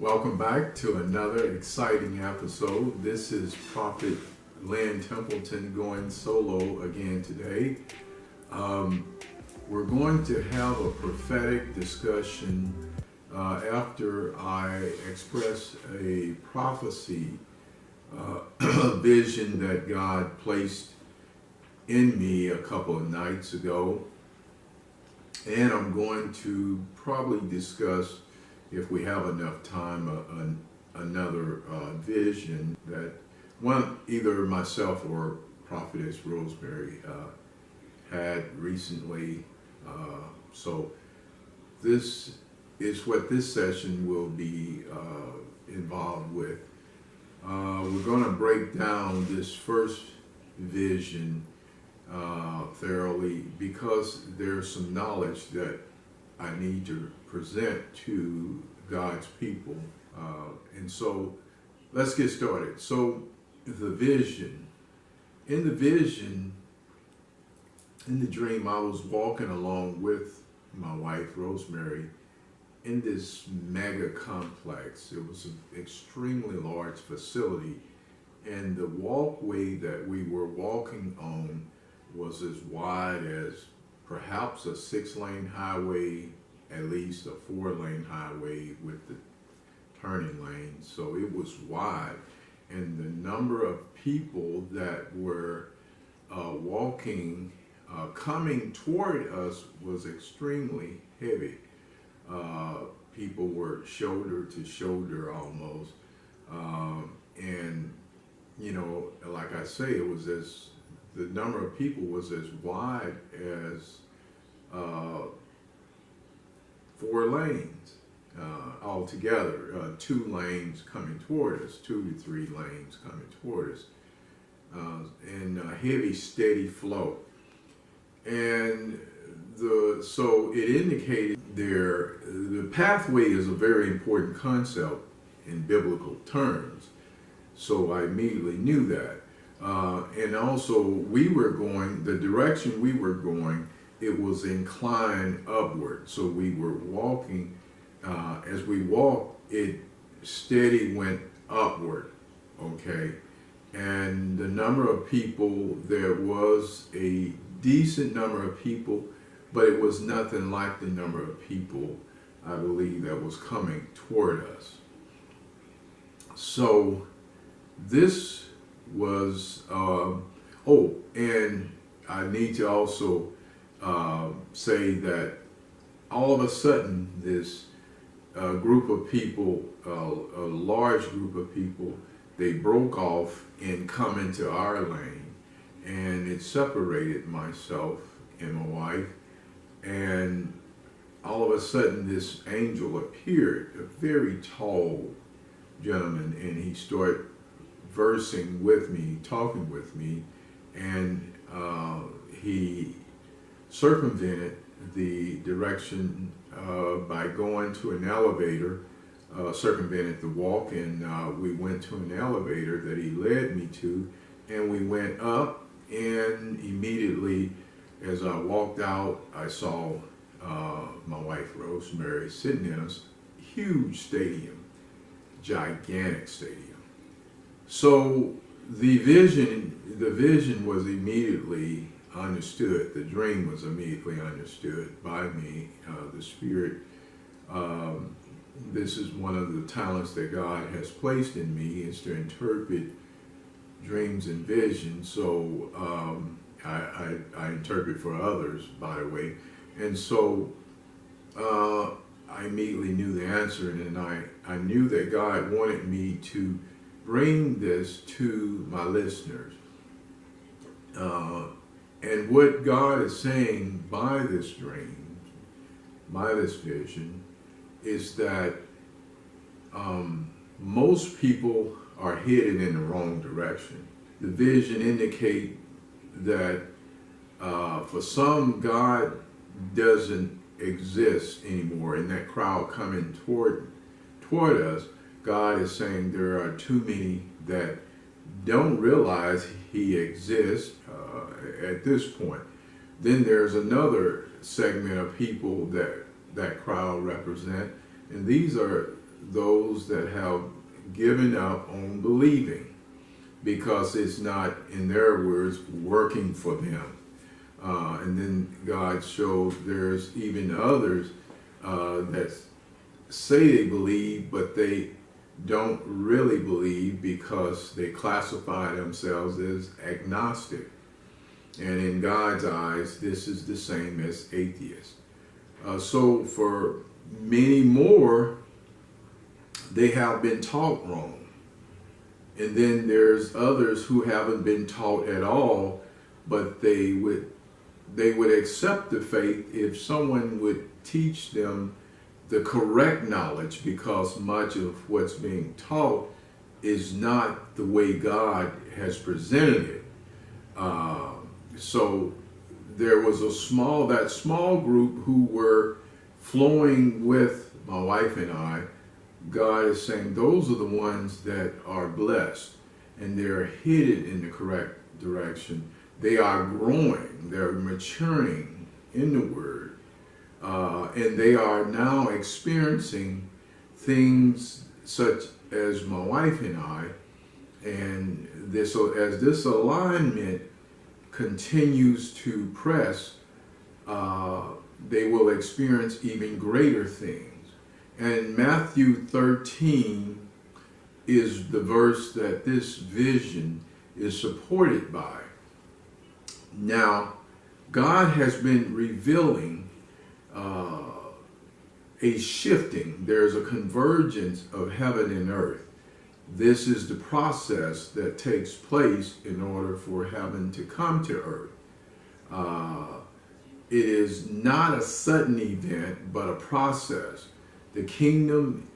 Welcome back to another exciting episode. This is Prophet Lynn Templeton going solo again today. We're going to have a prophetic discussion after I express a prophecy, a vision that God placed in me a couple of nights ago. And I'm going to probably discuss, if we have enough time, another vision that either myself or Prophetess Rosemary had recently. So this is what this session will be involved with. We're going to break down this first vision thoroughly, because there's some knowledge that I need to present to God's people. And so let's get started. So the vision. In the dream, I was walking along with my wife, Rosemary, in this mega complex. It was an extremely large facility, and the walkway that we were walking on was as wide as perhaps a 6-lane highway, at least a 4-lane highway with the turning lanes. So it was wide, and the number of people that were walking, coming toward us was extremely heavy. People were shoulder to shoulder almost. And, you know, like I say, the number of people was as wide as 4 lanes altogether, 2 lanes coming toward us, 2 to 3 lanes coming toward us, and a heavy, steady flow. And so it indicated the pathway is a very important concept in biblical terms. So I immediately knew that. And also the direction we were going, it was inclined upward. So we were walking, as we walked, it steady went upward, okay? And the number of people, there was a decent number of people, but it was nothing like the number of people, I believe, that was coming toward us. So this was, and I need to also say that all of a sudden this group of people, a large group of people, they broke off and come into our lane, and it separated myself and my wife, and all of a sudden this angel appeared, a very tall gentleman, and he started versing with me, talking with me, and he circumvented the direction by going to an elevator, circumvented the walk, and we went to an elevator that he led me to, and we went up, and immediately as I walked out, I saw my wife Rosemary sitting in a huge stadium, gigantic stadium. So the vision was immediately understood. The dream was immediately understood by me. The Spirit, this is one of the talents that God has placed in me, is to interpret dreams and visions. So I interpret for others, by the way. And so I immediately knew the answer, and I knew that God wanted me to bring this to my listeners. And what God is saying by this dream, by this vision, is that most people are headed in the wrong direction. The vision indicates that for some, God doesn't exist anymore. In that crowd coming toward us, God is saying there are too many that don't realize he exists at this point. Then there's another segment of people that crowd represent, and these are those that have given up on believing because it's not, in their words, working for them. And then God showed there's even others that say they believe, but they don't really believe because they classify themselves as agnostic. And in God's eyes, this is the same as atheists. So for many more, they have been taught wrong. And then there's others who haven't been taught at all, but they would accept the faith if someone would teach them the correct knowledge, because much of what's being taught is not the way God has presented it. So there was that small group who were flowing with my wife and I. God is saying those are the ones that are blessed, and they're headed in the correct direction. They are growing, they're maturing in the Word, and they are now experiencing things such as my wife and I. And this, so as this alignment continues to press, they will experience even greater things. And Matthew 13 is the verse that this vision is supported by. Now, God has been revealing a shifting. There's a convergence of heaven and earth. This is the process that takes place in order for heaven to come to earth. It is not a sudden event, but a process. The kingdom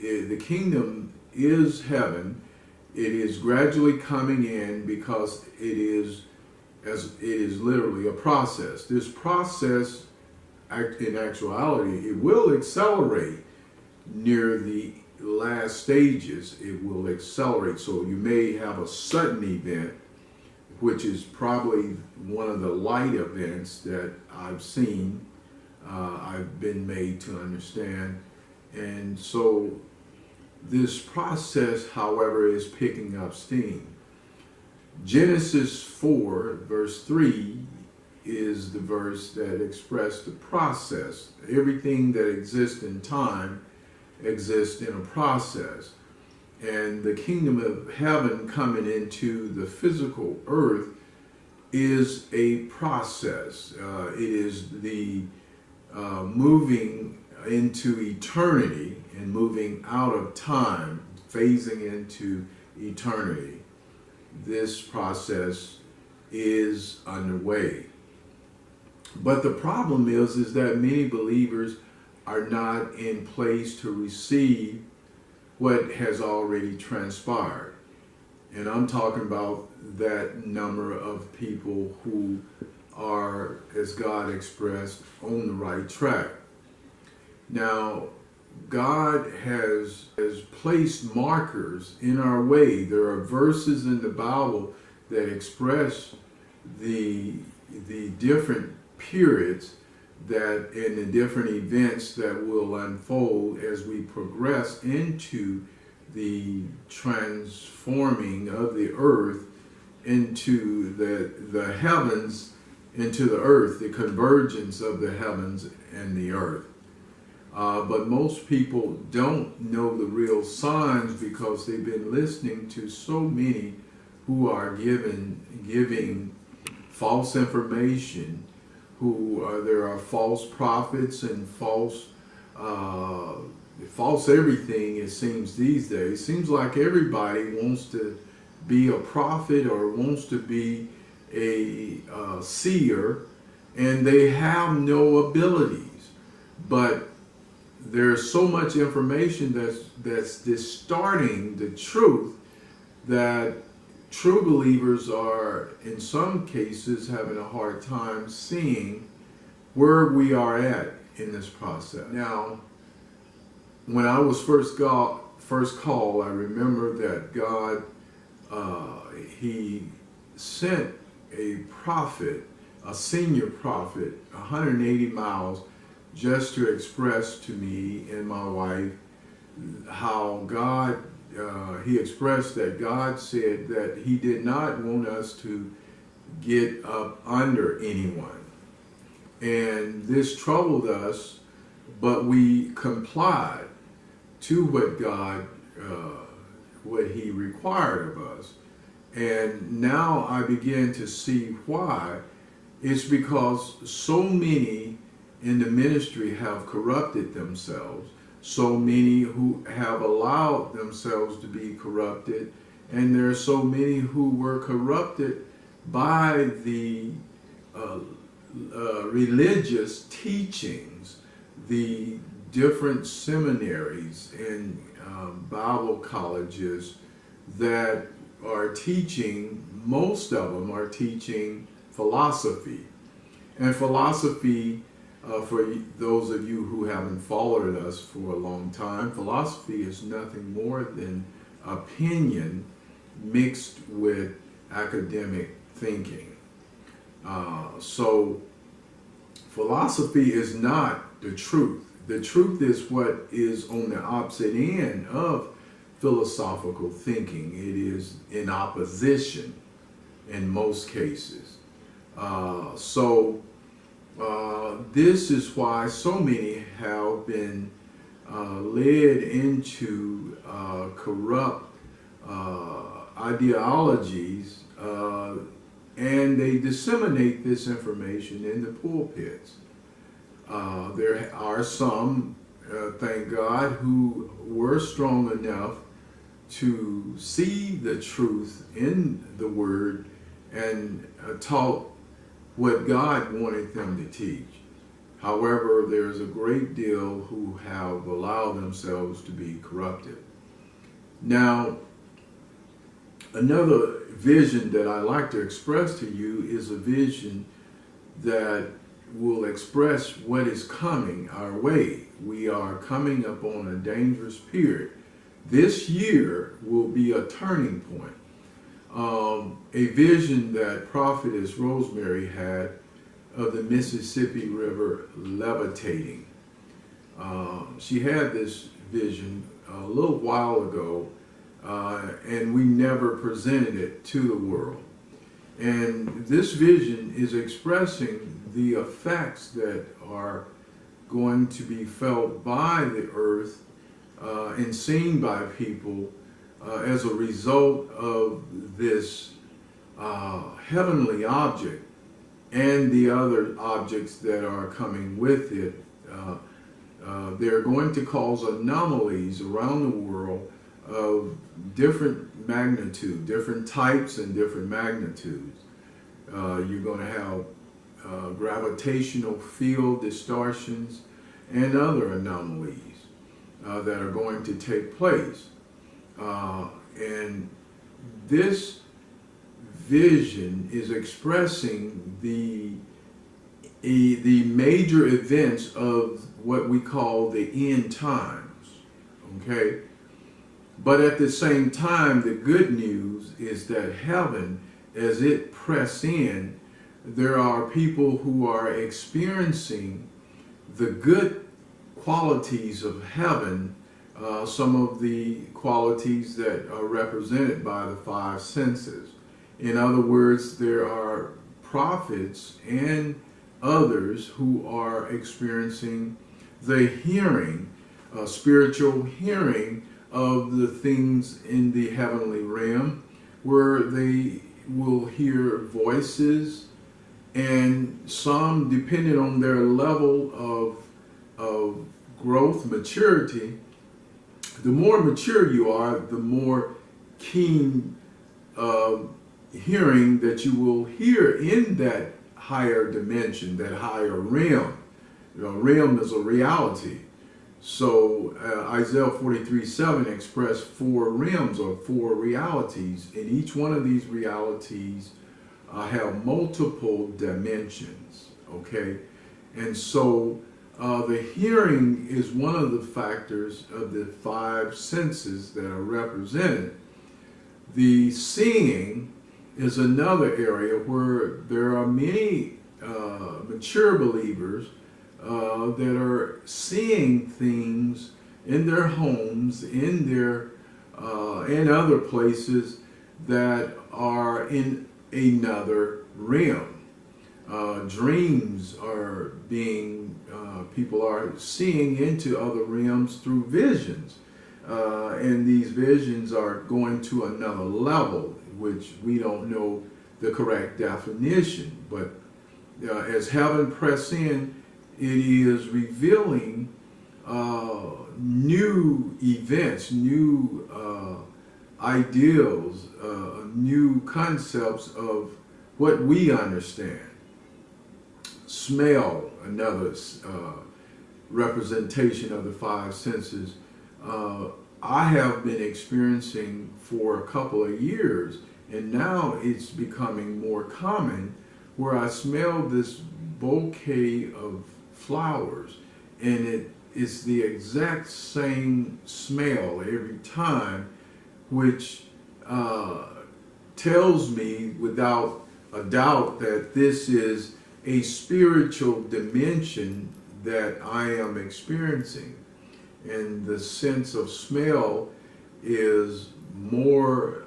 is heaven. It is gradually coming in because it is literally a process. This process, in actuality, it will accelerate near the last stages. It will accelerate. So you may have a sudden event, which is probably one of the light events that I've seen, I've been made to understand. And so this process, however, is picking up steam. Genesis 4, verse 3 is the verse that expressed the process. Everything that exists in time exists in a process. And the kingdom of heaven coming into the physical earth is a process. It is the moving into eternity and moving out of time, phasing into eternity. This process is underway. But the problem is that many believers are not in place to receive what has already transpired. And I'm talking about that number of people who are, as God expressed, on the right track. Now, God has placed markers in our way. There are verses in the Bible that express the different periods that and the different events that will unfold as we progress into the transforming of the earth into the heavens, into the earth, the convergence of the heavens and the earth. But most people don't know the real signs because they've been listening to so many who are giving false information, there are false prophets and false everything, it seems these days. It seems like everybody wants to be a prophet or wants to be a seer, and they have no abilities. But there's so much information that's distorting the truth that true believers are, in some cases, having a hard time seeing where we are at in this process. Now, when I was first called, I remember that God, He sent a prophet, a senior prophet, 180 miles, just to express to me and my wife how God, he expressed that God said that he did not want us to get up under anyone. And this troubled us, but we complied to what God, what he required of us. And now I begin to see why. It's because so many in the ministry have corrupted themselves, so many who have allowed themselves to be corrupted, and there are so many who were corrupted by the religious teachings, the different seminaries and Bible colleges that are teaching, most of them are teaching philosophy. And philosophy, for those of you who haven't followed us for a long time, philosophy is nothing more than opinion mixed with academic thinking. So philosophy is not the truth. The truth is what is on the opposite end of philosophical thinking. It is in opposition in most cases. This is why so many have been led into corrupt ideologies, and they disseminate this information in the pulpits. There are some, thank God, who were strong enough to see the truth in the Word and taught what God wanted them to teach. However, there's a great deal who have allowed themselves to be corrupted. Now, another vision that I like to express to you is a vision that will express what is coming our way. We are coming up on a dangerous period. This year will be a turning point. A vision that Prophetess Rosemary had of the Mississippi River levitating. She had this vision a little while ago, and we never presented it to the world. And this vision is expressing the effects that are going to be felt by the earth and seen by people as a result of this heavenly object and the other objects that are coming with it. They're going to cause anomalies around the world of different magnitude, different types and different magnitudes. You're going to have gravitational field distortions and other anomalies that are going to take place. And this vision is expressing the major events of what we call the end times, okay? But at the same time, the good news is that heaven, as it press in, there are people who are experiencing the good qualities of heaven, some of the qualities that are represented by the five senses. In other words, there are prophets and others who are experiencing the hearing, spiritual hearing of the things in the heavenly realm, where they will hear voices, and some, depending on their level of growth, maturity, the more mature you are, the more keen hearing that you will hear in that higher dimension, that higher realm. You know, realm is a reality. So Isaiah 43:7 expressed four realms or four realities, and each one of these realities have multiple dimensions, okay? And so the hearing is one of the factors of the five senses that are represented. The seeing is another area where there are many mature believers that are seeing things in their homes, in their and other places that are in another realm. Dreams are being, people are seeing into other realms through visions. And these visions are going to another level, which we don't know the correct definition. But as heaven press in, it is revealing new events, new ideals, new concepts of what we understand. Smell, another representation of the five senses. I have been experiencing for a couple of years, and now it's becoming more common, where I smell this bouquet of flowers, and it's the exact same smell every time, which tells me without a doubt that this is a spiritual dimension that I am experiencing. And the sense of smell is more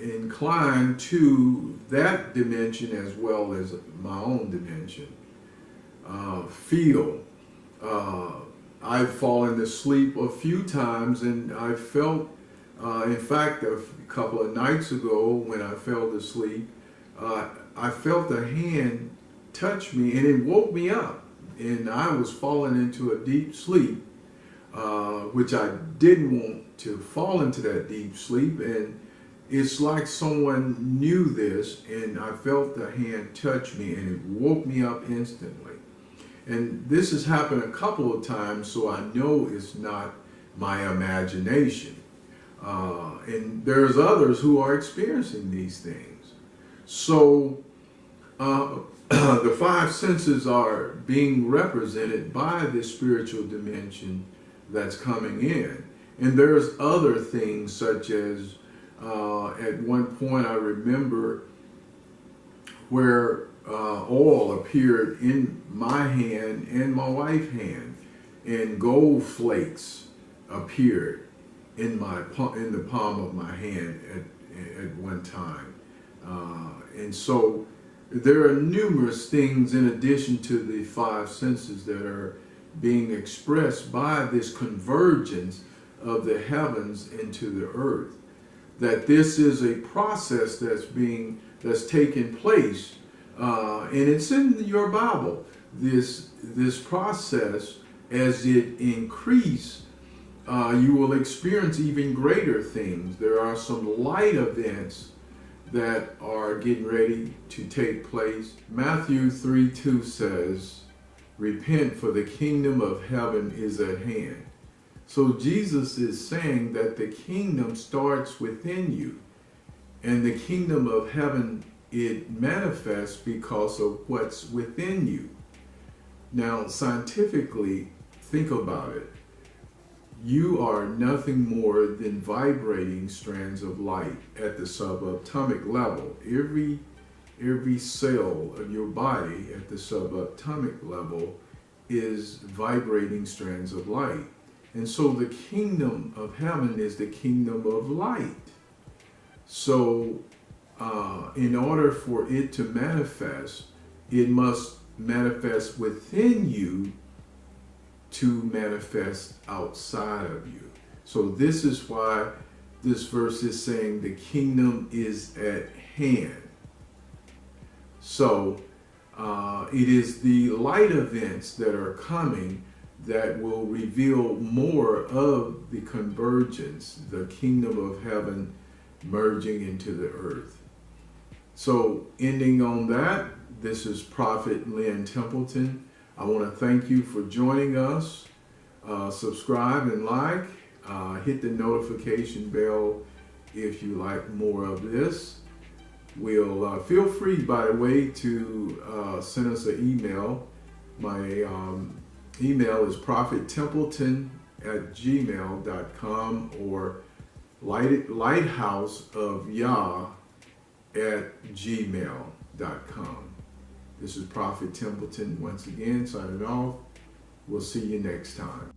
inclined to that dimension as well as my own dimension. Feel. I've fallen asleep a few times, and I felt, in fact, a couple of nights ago when I fell asleep, I felt a hand touch me, and it woke me up, and I was falling into a deep sleep, which I didn't want to fall into that deep sleep. And it's like someone knew this, and I felt the hand touch me, and it woke me up instantly. And this has happened a couple of times, so I know it's not my imagination. And there's others who are experiencing these things. So the five senses are being represented by this spiritual dimension that's coming in. And there's other things, such as at one point I remember where oil appeared in my hand and my wife's hand, and gold flakes appeared in the palm of my hand at one time. And so there are numerous things in addition to the five senses that are being expressed by this convergence of the heavens into the earth. That this is a process that's taking place, and it's in your Bible. This process, as it increases, you will experience even greater things. There are some light events that are getting ready to take place. Matthew 3:2 says, "Repent, for the kingdom of heaven is at hand." So Jesus is saying that the kingdom starts within you, and the kingdom of heaven, it manifests because of what's within you. Now, scientifically, think about it. You are nothing more than vibrating strands of light at the subatomic level. Every cell of your body at the subatomic level is vibrating strands of light. And so the kingdom of heaven is the kingdom of light. So in order for it to manifest, it must manifest within you to manifest outside of you. So this is why this verse is saying the kingdom is at hand. So it is the light events that are coming that will reveal more of the convergence, the kingdom of heaven merging into the earth. So ending on that, this is Prophet Lynn Templeton. I want to thank you for joining us. Subscribe and like. Hit the notification bell if you like more of this. We'll feel free, by the way, to send us an email. My email is prophettempleton@gmail.com or lighthouseofyah@gmail.com. This is Prophet Templeton once again signing off. We'll see you next time.